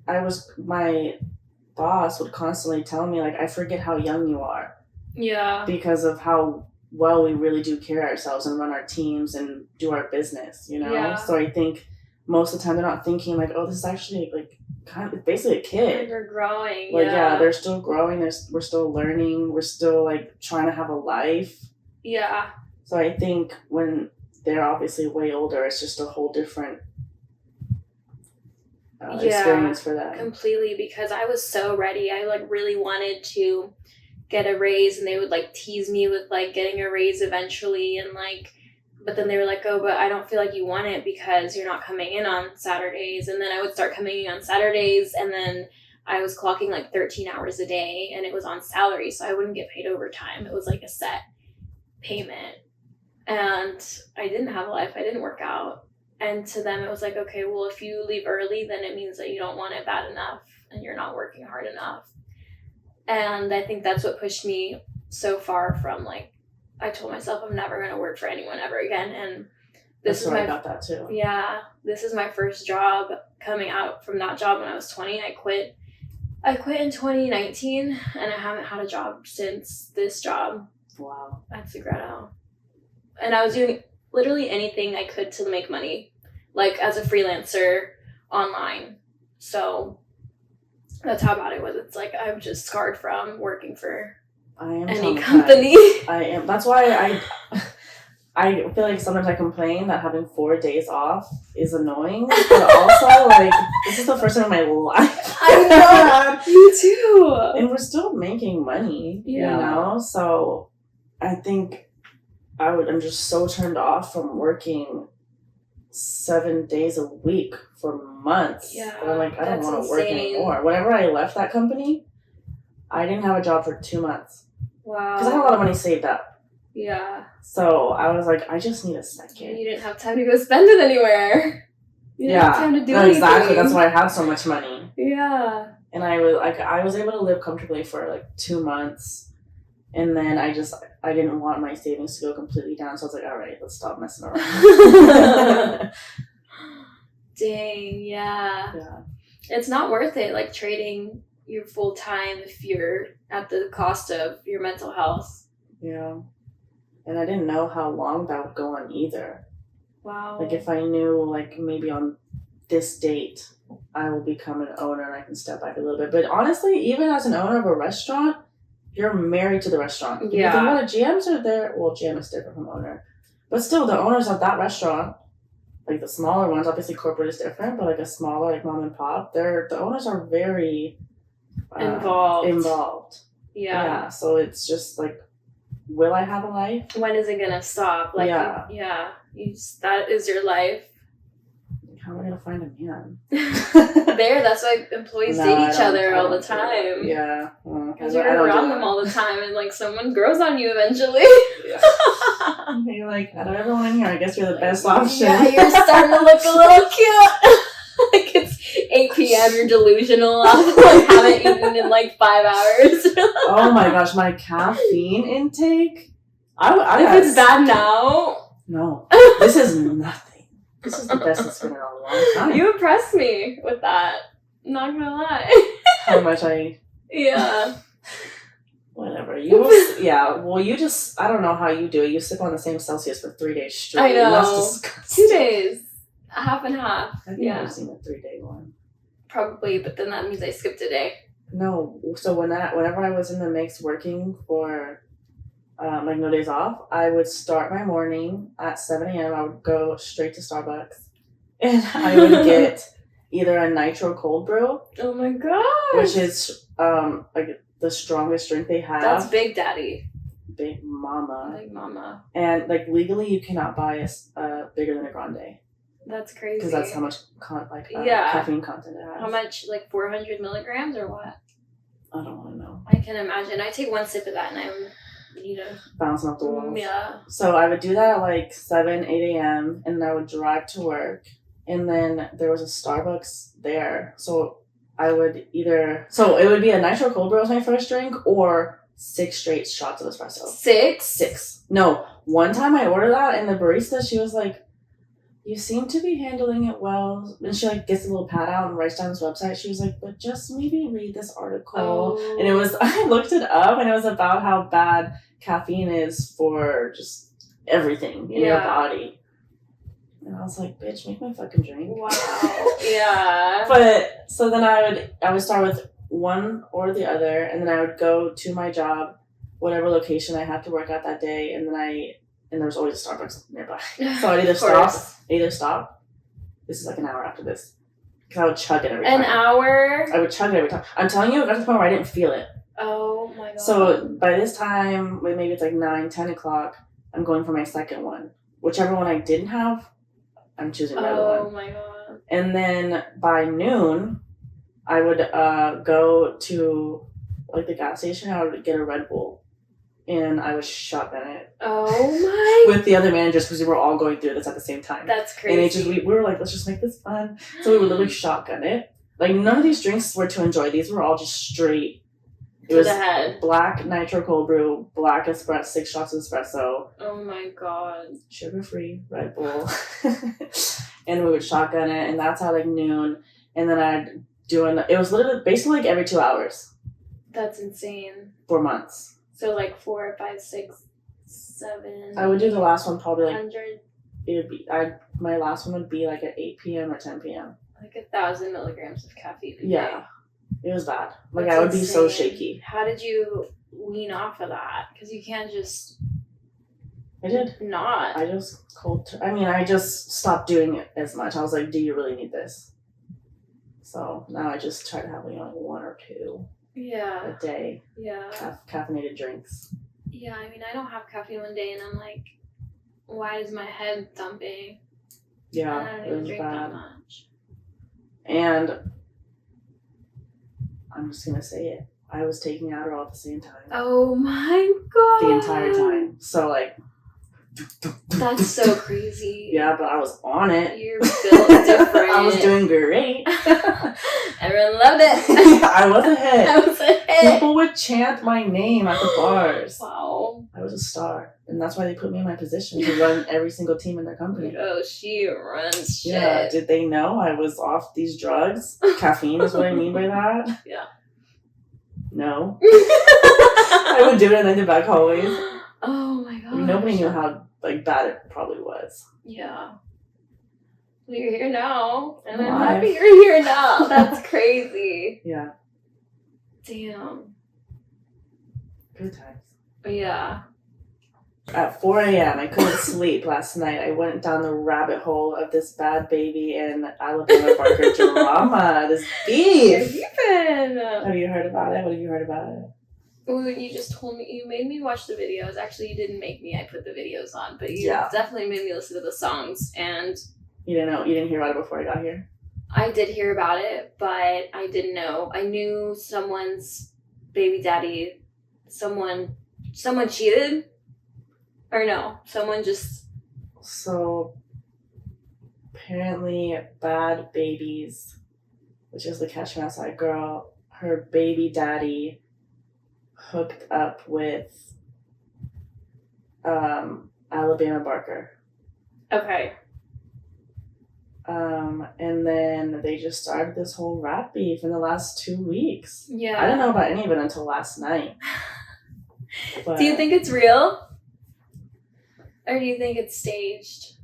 my boss would constantly tell me, like, I forget how young you are. Yeah. Because of how well we really do carry ourselves and run our teams and do our business, you know? Yeah. So I think most of the time they're not thinking, like, oh, this is actually, like, kind of basically a kid. They're growing. Like, yeah, they're still growing. We're still learning. We're still, like, trying to have a life. Yeah. So I think when they're obviously way older, it's just a whole different experience for them. Completely, because I was so ready. I, like, really wanted to get a raise, and they would, like, tease me with, like, getting a raise eventually, and, like, but then they were like, oh, but I don't feel like you want it because you're not coming in on Saturdays. And then I would start coming in on Saturdays, and then I was clocking like 13 hours a day, and it was on salary, so I wouldn't get paid overtime. It was like a set payment. And I didn't have a life. I didn't work out. And to them, it was like, okay, well, if you leave early, then it means that you don't want it bad enough and you're not working hard enough. And I think that's what pushed me so far from, like, I told myself I'm never going to work for anyone ever again. And this I got that too. Yeah. This is my first job. Coming out from that job when I was 20, I quit in 2019, and I haven't had a job since this job. Wow. At Segredo. And I was doing literally anything I could to make money, like as a freelancer online. So that's how bad it was. It's like I'm just scarred from working for any company. I am. That's why I feel like sometimes I complain that having 4 days off is annoying, but also, like, this is the first time in my life. I know. Me too. And we're still making money, you know? So I think I'm just so turned off from working 7 days a week for months. Yeah. And I'm like, I don't want to work anymore. Whenever I left that company, I didn't have a job for 2 months. Wow. Because I had a lot of money saved up. Yeah. So I was like, I just need a second. You didn't have time to go spend it anywhere. You didn't have time to do anything. Exactly. That's why I have so much money. Yeah. And I was able to live comfortably for like 2 months. And then I didn't want my savings to go completely down. So I was like, all right, let's stop messing around. Dang, yeah. It's not worth it, like, trading your full time if you're at the cost of your mental health. Yeah. And I didn't know how long that would go on either. Wow. Like, if I knew, like, maybe on this date, I will become an owner and I can step back a little bit. But honestly, even as an owner of a restaurant, you're married to the restaurant. Yeah. You think about it, GMs are there. Well, GM is different from owner. But still, the owners of that restaurant, like the smaller ones, obviously corporate is different, but like a smaller, like mom and pop, the owners are very involved. Yeah. So it's just like, will I have a life? When is it gonna stop? Like, that is your life. How am I gonna find a man? That's why employees date each other all the time. Yeah. Because you're around them all the time, and like someone grows on you eventually. You're like, out of everyone in here, I guess you're the best option. Yeah, you're starting to look a little cute. Like, it's 8 p.m., you're delusional. I haven't eaten in like 5 hours. Oh my gosh, my caffeine intake. If it's bad now. No, this is nothing. This is the best it's been in a long time. You impressed me with that. Not gonna lie. How much Yeah. Whatever. You just, I don't know how you do it. You sip on the same Celsius for 3 days straight. I know. That's disgusting. 2 days. Half and half. I think I've seen a 3-day one. Probably, but then that means I skipped a day. No. So whenever I was in the mix working for like no days off, I would start my morning at 7 a.m. I would go straight to Starbucks and I would get either a nitro cold brew. Oh my gosh. Which is like the strongest drink they have. That's Big Daddy. Big Mama. Big Mama. And like legally you cannot buy a bigger than a grande. That's crazy. Because that's how much caffeine content it has. How much? Like 400 milligrams or what? I don't want to know. I can imagine. I take one sip of that and I need to bouncing off the walls. Yeah. So I would do that at like 7, 8 a.m. and I would drive to work. And then there was a Starbucks there. So I would either... So it would be a nitro cold brew as my first drink or 6 straight shots of espresso. 6? 6. No. One time I ordered that and the barista, she was like, you seem to be handling it well. And she like gets a little pad out and writes down this website. She was like, but just maybe read this article. Oh. And it was, I looked it up and it was about how bad caffeine is for just everything in your body. And I was like, bitch, make my fucking drink. Wow. Yeah. But so then I would start with one or the other, and then I would go to my job, whatever location I had to work at that day, and there was always a Starbucks nearby. So I'd either stop. This is like an hour after this. Because I would chug it every time. An hour? I would chug it every time. I'm telling you, it got to the point where I didn't feel it. Oh my god. So by this time, maybe it's like 9, 10 o'clock, I'm going for my second one. Whichever one I didn't have, I'm choosing the other one. Oh my god. And then by noon, I would go to like the gas station. I would get a Red Bull, and I would shotgun it. Oh my! With the other managers, because we were all going through this at the same time. That's crazy. And we were like, let's just make this fun. So we would literally shotgun it. Like none of these drinks were to enjoy. These were all just straight. It was the head. Black nitro cold brew, black espresso, 6 shots of espresso. Oh my god. Sugar-free Red Bull. And we would shotgun it, and that's how like noon. And then I'd it was literally basically like every 2 hours. That's insane. For months. So like 4, 5, 6, 7. I would do the last one probably like 100. It would be my last one would be like at 8 p.m. or 10 p.m. Like 1,000 milligrams of caffeine a day. Yeah. It was bad. Like That's I would be so insane. shaky. How did you wean off of that? Because you can't just. I did. Not. I just I just stopped doing it as much. I was like, do you really need this? So now I just try to have like 1 or 2 Yeah. a day. Yeah. Caffeinated drinks. Yeah, I mean, I don't have caffeine one day and I'm like, why is my head thumping? Yeah, and I don't it even was drink bad. that much. And I'm just gonna say it. I was taking Adderall at the same time. Oh my god. The entire time. So like. That's so crazy. Yeah, but I was on it. You're built different. I was doing great. Everyone loved it. I was a hit. I was a hit. People would chant my name at the bars. Wow. I was a star. And that's why they put me in my position to run every single team in their company. Oh, she runs shit. Yeah, did they know I was off these drugs? Caffeine is what I mean by that? Yeah. No. I would do it in like the back hallways. Oh my god. Nobody knew how like bad it probably was. Yeah. Well, you're here now. And I'm Alive. happy you're here now. That's crazy. Yeah. Damn. Good times. Yeah. At 4 a.m., I couldn't sleep last night. I went down the rabbit hole of this Bad Baby and Alabama Barker drama. This beef. Have you heard about it? What have you heard about it? Well, you just told me, you made me watch the videos. Actually, you didn't make me. I put the videos on, but you definitely made me listen to the songs. And you didn't hear about it before I got here? I did hear about it, but I didn't know. I knew someone's baby daddy, someone cheated. Or no, someone just... So, apparently Bad Babies, which is the Catch Me Outside girl, her baby daddy hooked up with Alabama Barker. Okay. And then they just started this whole rap beef in the last 2 weeks. Yeah. I didn't know about any of it until last night. But do you think it's real? Or do you think it's staged?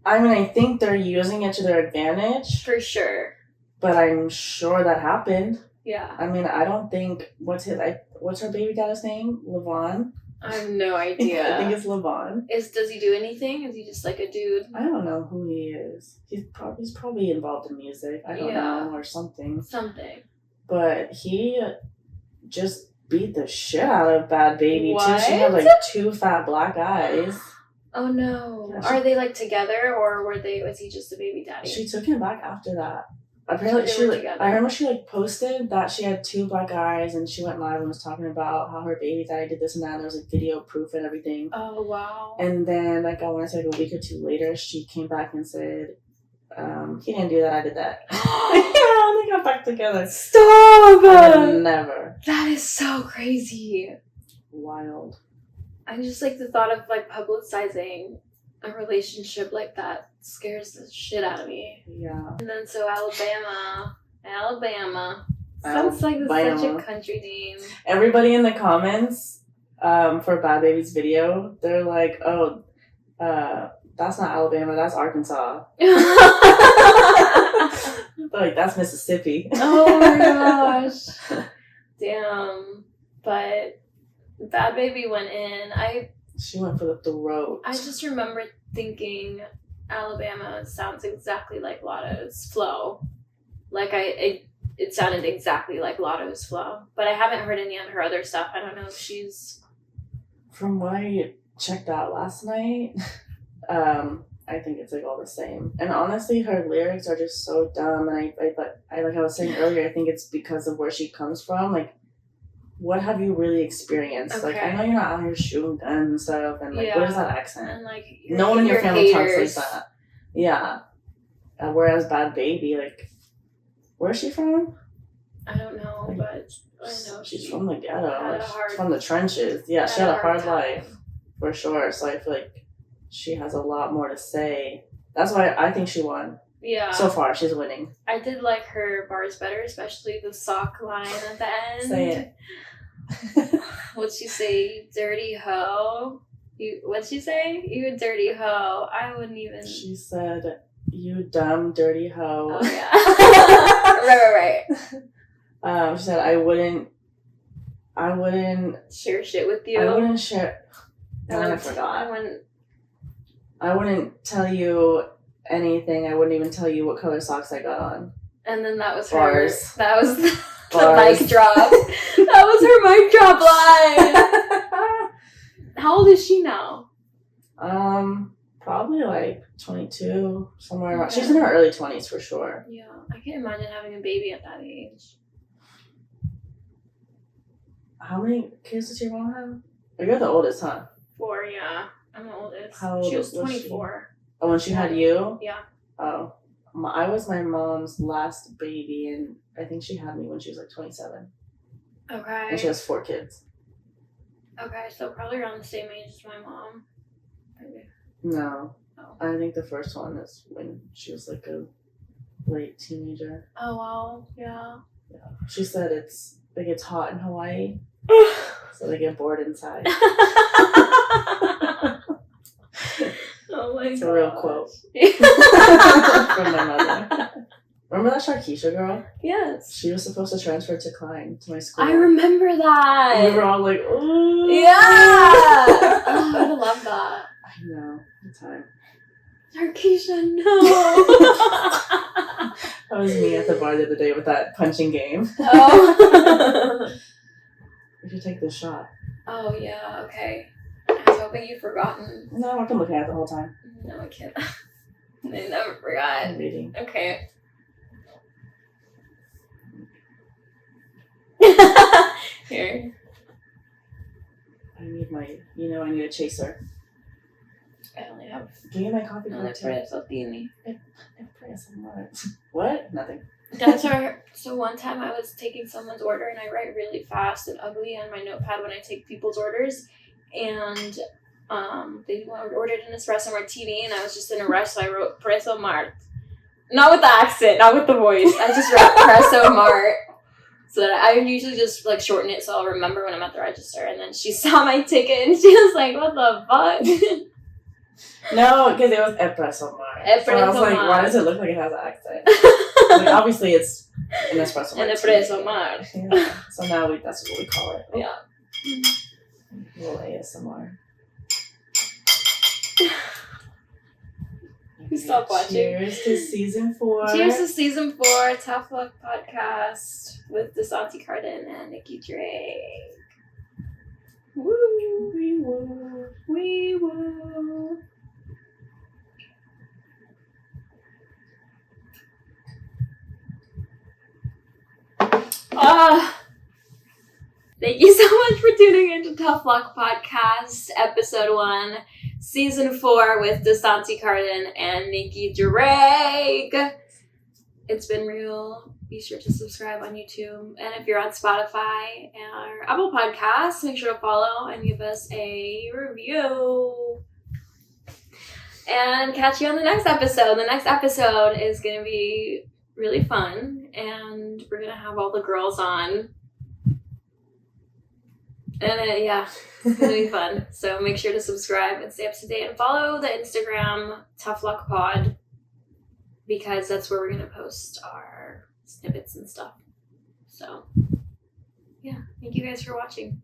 I mean, I think they're using it to their advantage. For sure. But I'm sure that happened. Yeah. I mean, I don't think... What's her baby dad's name? Levon? I have no idea. I think it's Levon. Does he do anything? Is he just like a dude? I don't know who he is. He's probably involved in music. I don't know. Or something. Something. But he just beat the shit out of Bad Baby, What? too. She had like 2 fat black eyes. Oh no. Yeah, Are they like together or was he just a baby daddy? She took him back after that. Apparently, So they were together. I remember she posted that she had 2 black eyes, and she went live and was talking about how her baby daddy did this and that. And there was like video proof and everything. Oh wow. And then I want to say like a week or 2 later, she came back and said, He didn't do that. I did that. Yeah, they got back together. Stop! Never. That is so crazy. Wild. I just like the thought of like publicizing a relationship like that scares the shit out of me. Yeah. And then so Alabama. Sounds like such a country name. Everybody in the comments for Bad Baby's video, they're like, oh, that's not Alabama, that's Arkansas. Like, that's Mississippi. Oh my gosh. Damn. But Bad Baby went in. She went for the throat. I just remember thinking Alabama sounds exactly like Lotto's flow. Like it sounded exactly like Lotto's flow. But I haven't heard any of her other stuff. I don't know if she's... From what I checked out last night, I think it's like all the same. And honestly, her lyrics are just so dumb. And I like I was saying earlier, I think it's because of where she comes from. Like, what have you really experienced? Okay. Like, I know you're not out here shooting guns and stuff. And like, what is that accent? And like, No one in your family haters. talks like that. Yeah. Whereas Bad Baby, like, where's she from? I don't know, but I know she's from the ghetto. She's from the trenches. Yeah, she had a hard life, for sure. So I feel like she has a lot more to say. That's why I think she won. Yeah. So far, she's winning. I did like her bars better, especially the sock line at the end. Say it. What'd she say? You dirty hoe. What'd she say? You dirty hoe. I wouldn't even... She said, you dumb, dirty hoe. Oh, yeah. Right. She said, I wouldn't share shit with you. I wouldn't share... I forgot. I wouldn't tell you anything. I wouldn't even tell you what color socks I got on. And then that was Bars. her. That was the mic drop. That was her mic drop line. How old is she now? Probably like 22, somewhere around. She's in her early 20s for sure. Yeah, I can't imagine having a baby at that age. How many kids does your mom have? Oh, you're the oldest, huh? 4, yeah. I'm the oldest. How old she was 24. Was she? Oh, when she had you? Yeah. Oh. I was my mom's last baby, and I think she had me when she was like 27. Okay. And she has 4 kids. Okay, so probably around the same age as my mom. Maybe. No. Oh. I think the first one is when she was like a late teenager. Oh, wow. Yeah. Yeah. She said it gets hot in Hawaii, so they get bored inside. Oh my god. It's a real quote. From my mother. Remember that Sharkeisha girl? Yes. She was supposed to transfer to Klein, to my school. I remember that. And we were all like, ooh. Yeah. Oh, I love that. I know. The time. Sharkeisha, no. That was me at the bar the other day with that punching game. Oh. We should take this shot. Oh, yeah, okay. I was hoping you'd forgotten. No, I've been looking at it the whole time. No, I can't. I never forgot. I'm reading. Okay. Here. I need a chaser. I only have... Give me my coffee No, cup too. What? Nothing. So one time I was taking someone's order and I write really fast and ugly on my notepad when I take people's orders, and they ordered an espresso martini and I was just in a rush, so I wrote Presso Mart. Not with the accent, not with the voice. I just wrote Presso Mart. So that I usually just like shorten it so I'll remember when I'm at the register. And then she saw my ticket and she was like, what the fuck? No, because it was espresso Mart. So I was like, why does it look like it has an accent? Like, obviously it's an espresso Mart. An espresso Mart. Yeah. So now that's what we call it. Oh. Yeah. A little ASMR. Stop watching. Cheers to season 4. Cheers to season 4, Tough Luck Podcast with Desanti, Carden, and Nikki Drake. Woo! We woo. We woo. Thank you so much for tuning into Tough Luck Podcast, Episode 1, Season 4 with Desanti, Carden, and Nikki Drake. It's been real. Be sure to subscribe on YouTube. And if you're on Spotify or Apple Podcasts, make sure to follow and give us a review. And catch you on the next episode. The next episode is going to be really fun. And we're going to have all the girls on. And yeah, it's going to be fun. So make sure to subscribe and stay up to date and follow the Instagram Tough Luck Pod, because that's where we're going to post our snippets and stuff. So yeah, thank you guys for watching.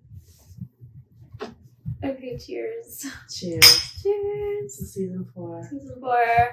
Okay, cheers. Cheers. Cheers. This is season 4. Season 4.